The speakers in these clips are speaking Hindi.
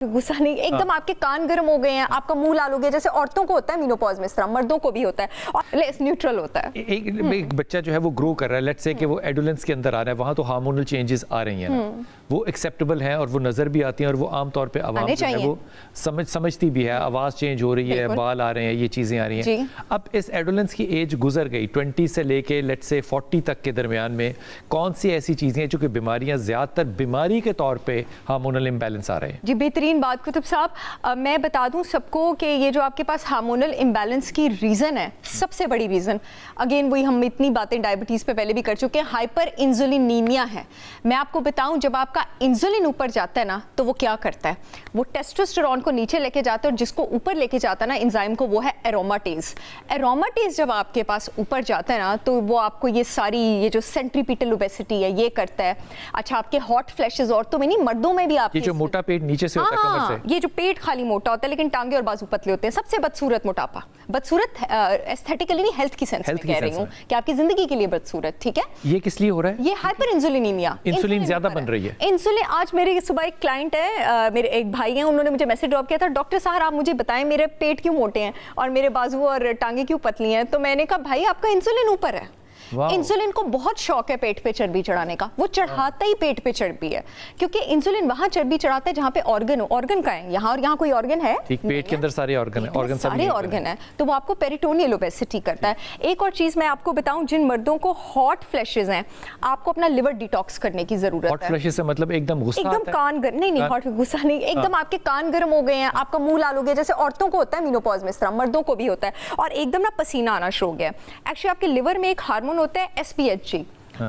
गुस्सा नहीं, एकदम आपके कान गर्म हो गए हैं, आपका मुंह लाल हो गया, जैसे औरतों को होता है मीनोपॉज में, इस तरह मर्दों को भी होता है और लेस न्यूट्रल होता है। एक बच्चा जो है वो ग्रो कर रहा है, लेट्स से कि वो एडोलेंस के अंदर आ रहा है, वहाँ तो हार्मोनल चेंजेस आ रही हैं ना, वो एक्सेप्टेबल हैं और वो नज़र भी आती हैं और वो आमतौर पे आवाम जो है वो समझती भी है, आवाज़ चेंज हो रही है, बाल आ रहे हैं, ये चीज़ें आ रही हैं। अब इस एडोलेंस की एज गुजर गई, 20 से लेके लेट्स से 40 तक के दरमियान में कौन सी ऐसी चीज़ें हैं जो कि बीमारियाँ ज़्यादातर बीमारी के तौर पर हार्मोनल इम्बैलेंस आ रहे हैं? जी बेहतरीन बात कुतुब साहब, मैं बता दूं सबको कि ये जो आपके पास हार्मोनल इम्बैलेंस की रीज़न है, सबसे बड़ी रीज़न, अगेन वही हम इतनी बातें डायबिटीज़ पे पहले भी कर चुके हैं, हाइपर इंसुलिनीमिया है। मैं आपको बताऊं, जब आपका इंसुलिन ऊपर जाता है ना तो वो क्या करता है, वो टेस्टोस्टेरोन को नीचे लेके जाता है और जिसको ऊपर लेके जाता है ना एंजाइम को, वो है एरोमाटेज। एरोमाटेज जब आपके पास ऊपर जाता है ना तो वो आपको ये सारी ये जो सेंट्रीपिटल ओबेसिटी है ये करता है। अच्छा, आपके हॉट फ्लैशेस, औरतों में नहीं मर्दों में भी आपके ये जो मोटा पेट नीचे से होता है कमर से, ये जो पेट खाली मोटा होता है लेकिन टांगे और बाजू पतले होते हैं, सबसे बदसूरत मोटापा। बदसूरत एस्थेटिकली नहीं, हेल्थ की सेंस में कह रही हूँ कि आपकी जिंदगी के लिए बदसूरत, ठीक है। ये किस लिए हो रहा है? ये हाइपर इंसुलिनीमिया, इंसुलिन ज्यादा बन रही है। इंसुलिन, आज मेरे सुबह एक क्लाइंट है, मेरे एक भाई हैं, उन्होंने मुझे मैसेज ड्रॉप किया था, डॉक्टर साहब आप मुझे बताएं मेरे पेट क्यों मोटे हैं और मेरे बाजू और टांगे क्यों पतली हैं। तो मैंने कहा भाई आपका इंसुलिन ऊपर है। इंसुलिन को बहुत शौक है पेट पे चर्बी चढ़ाने का, वो चढ़ाता ही पेट पे चर्बी है, क्योंकि इंसुलिन वहां चर्बी चढ़ाता है जहां पे ऑर्गन हो। ऑर्गन का है यहाँ और यहाँ कोई ऑर्गन है? पेट के अंदर सारे ऑर्गन है, ऑर्गन सारे ऑर्गन है, तो वो आपको पेरिटोनियल ओबेसिटी करता है। एक और चीज मैं आपको बताऊं, जिन मर्दों को हॉट फ्लैशेस हैं, आपको अपना लिवर डिटॉक्स करने की जरूरत है। हॉट फ्लैशेस से मतलब एकदम गुस्सा आता है? एकदम कान गर्म नहीं, हॉट गुस्सा नहीं, एकदम आपके कान गर्म हो गए हैं, आपका मुंह लाल हो गया, जैसे औरतों को होता है मीनोपॉज में, इस तरह मर्दों को भी होता है, और एकदम ना पसीना आना शुरू हो गया। एक्चुअली आपके लिवर में एक हार्मोन होता है SPHG,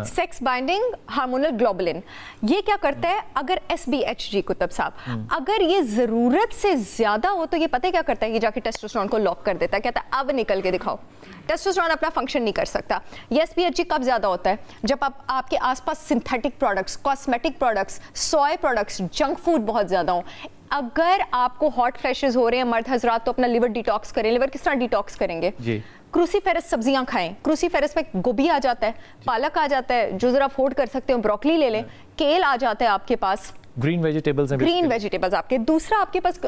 sex binding hormonal globulin. ये क्या करता है, अगर SBHG कुतुब साहब, अगर ये जरूरत से ज्यादा हो तो ये पता है क्या करता है, ये जाके टेस्टोस्टेरोन को लॉक कर देता है, कहता है अब निकल के दिखाओ। टेस्टोस्टेरोन अपना फंक्शन नहीं कर सकता। ये SPHG कब ज्यादा होता है, जब आपके आसपास सिंथेटिक प्रोडक्ट्स, कॉस्मेटिक प्रोडक्ट्स, सोय प्रोडक्ट्स, जंक फूड बहुत ज्यादा हो। अगर आपको हॉट फ्लैशेस हो रहे हैं मर्द हजरात, तो अपना लिवर डिटॉक्स करें। लिवर किस तरह डिटॉक्स करेंगे जी? क्रूसीफेरस सब्जियां खाएं। क्रूसीफेरस में गोभी आ जाता है, पालक आ जाता है, जो जरा अफोर्ड कर सकते हो ब्रोकली ले लें, केल आ जाता है आपके पास, ग्रीन वेजिटेबल्स हैं, ग्रीन वेजिटेबल्स आपके। दूसरा आपके पास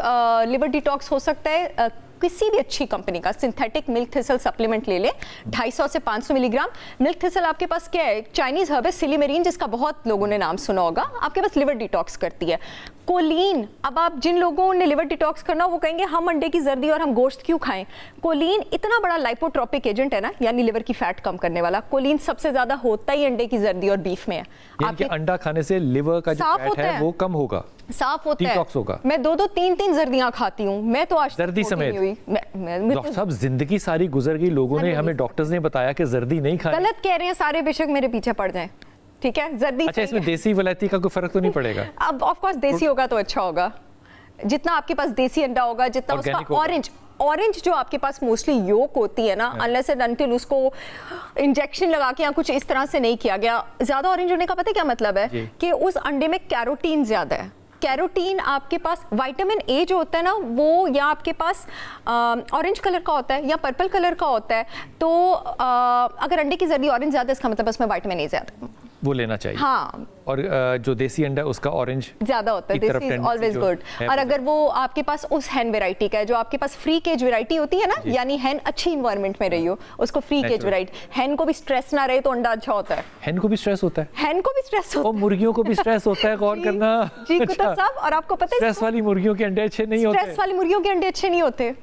लिवर डिटॉक्स हो सकता है, किसी भी अच्छी कंपनी का सिंथेटिक मिल्क थिसल सप्लीमेंट ले ले, 250 से 500 मिलीग्राम। मिल्क थिसल आपके पास क्या है, चाइनीज हर्ब है सिलीमेरीन, जिसका बहुत लोगों ने नाम सुना होगा, आपके पास लिवर डिटॉक्स करती है। कोलीन, अब आप जिन लोगों ने लिवर डिटॉक्स करना, वो कहेंगे हम अंडे की जर्दी और हम गोश्त क्यों खाएं। कोलीन इतना बड़ा लाइपोट्रोपिक एजेंट है ना, यानी लिवर की फैट कम करने वाला। कोलीन सबसे ज्यादा होता ही अंडे की जर्दी और बीफ में है। आपके अंडा खाने से लिवर का जो फैट है वो कम होगा, साफ होता है, होगा। मैं 2-2, 3-3 जर्दियां खाती हूँ, मैं तो आज जर्दी समेत। डॉक्टर साहब जिंदगी सारी गुजर गई, लोगों ने हमें डॉक्टर्स ने बताया कि जर्दी नहीं खानी। गलत कह रहे हैं सारे, बेशक मेरे पीछे पड़ जाएं, ठीक है। जर्दी अच्छा, इसमें देसी वलायती का कोई फर्क तो नहीं पड़ेगा? अब ऑफ कोर्स देसी होगा तो अच्छा होगा, जितना आपके पास देसी अंडा होगा, जितना उसका ऑरेंज जो आपके पास मोस्टली योक होती है ना, अनलेस एंड अनटिल उसको इंजेक्शन लगा के या कुछ इस तरह से नहीं किया गया। ज्यादा ऑरेंज होने का पता है क्या मतलब है, कि उस अंडे में कैरोटीन ज्यादा है। कैरोटीन आपके पास, विटामिन ए जो होता है ना, वो या आपके पास ऑरेंज कलर का होता है या पर्पल कलर का होता है। तो अगर अंडे की जर्दी ऑरेंज ज्यादा, इसका मतलब उसमें विटामिन ए ज्यादा, वो लेना चाहिए। हाँ, और जो देसी अंडा उसका ऑरेंज ज्यादा होता है, देसी इज ऑलवेज गुड। और अगर वो आपके पास उस हैन वैरायटी का है, जो आपके पास फ्री केज वैरायटी होती है ना, यानी हैन अच्छी इन्वायरमेंट में रही हो, उसको फ्री केज वैरायटी, हैन को भी स्ट्रेस ना रहे तो अंडा अच्छा होता है। हैन को भी स्ट्रेस होता है? हैन को भी स्ट्रेस होता है, मुर्गियों को भी स्ट्रेस होता है, गौर करना जी कुतुब साहब। और आपको पता है स्ट्रेस वाली मुर्गियों के अंडे अच्छे नहीं होते, स्ट्रेस वाली मुर्गियों के अंडे अच्छे नहीं होते।